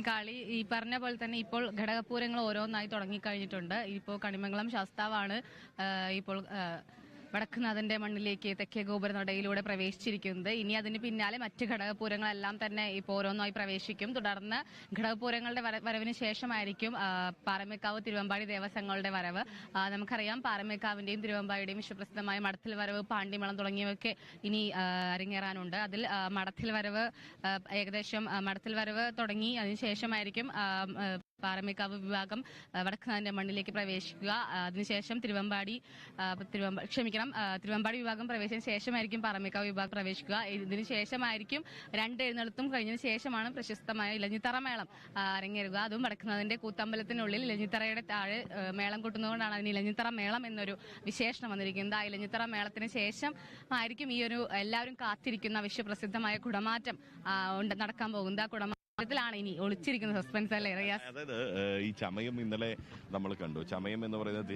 കളി ഈ പറഞ്ഞ പോലെ തന്നെ ഇപ്പോൾ ഘടകപൂരങ്ങൾ ഓരോന്നായി തുടങ്ങിക്കഴിഞ്ഞിട്ടുണ്ട്. ഇപ്പോൾ കണിമംഗലം ശാസ്താവാണ് ഇപ്പോൾ വടക്കുനാഥന്റെ മണ്ണിലേക്ക് തെക്കേ ഗോപുരനടയിലൂടെ പ്രവേശിച്ചിരിക്കുന്നത്. ഇനി അതിന് പിന്നാലെ മറ്റ് ഘടകപൂരങ്ങളെല്ലാം തന്നെ ഇപ്പോൾ ഓരോന്നായി പ്രവേശിക്കും. തുടർന്ന് ഘടകപൂരങ്ങളുടെ വരവിന് ശേഷമായിരിക്കും പാറമേക്കാവ് തിരുവമ്പാടി ദേവസ്വങ്ങളുടെ വരവ്. നമുക്കറിയാം പാറമേക്കാവിന്റെയും തിരുവമ്പാടിയുടെയും വിശ്വപ്രസിദ്ധമായ മടത്തിൽ വരവ്, പാണ്ടിമേളം തുടങ്ങിയവയൊക്കെ ഇനി അരങ്ങേറാനുണ്ട്. അതിൽ മടത്തിൽ വരവ് തുടങ്ങി അതിനുശേഷമായിരിക്കും പാറമേക്കാവ് വിഭാഗം വടക്കുനാഥന്റെ മണ്ണിലേക്ക് പ്രവേശിക്കുക. അതിനുശേഷം തിരുവമ്പാടി വിഭാഗം പ്രവേശിച്ചതിന് ശേഷമായിരിക്കും പാറമേക്കാവ് വിഭാഗം പ്രവേശിക്കുക. ഇതിനു ശേഷമായിരിക്കും രണ്ട് എഴുന്നള്ളത്തും കഴിഞ്ഞതിന് ശേഷമാണ് പ്രശസ്തമായ ഇലഞ്ഞിത്തറ മേളം അരങ്ങേറുക. അതും വടക്കുനാഥന്റെ കൂത്തമ്പലത്തിനുള്ളിൽ ഇലഞ്ഞിത്തറയുടെ താഴെ മേളം കൊട്ടുന്നതുകൊണ്ടാണ് അതിന് ഇലഞ്ഞിത്തറ മേളം എന്നൊരു വിശേഷണം വന്നിരിക്കുന്നത്. ആ ഇലഞ്ഞിത്തറ മേളത്തിന് ശേഷം ആയിരിക്കും ഈ ഒരു എല്ലാവരും കാത്തിരിക്കുന്ന വിശ്വപ്രസിദ്ധമായ കുടമാറ്റം നടക്കാൻ പോകുന്നത്. ആ ാണ് ഇനി ഒളിച്ചിരിക്കുന്ന സസ്പെൻസ് അല്ലേ? അതായത് ഈ ചമയം ഇന്നലെ നമ്മൾ കണ്ടു. ചമയം എന്ന് പറയുന്നത്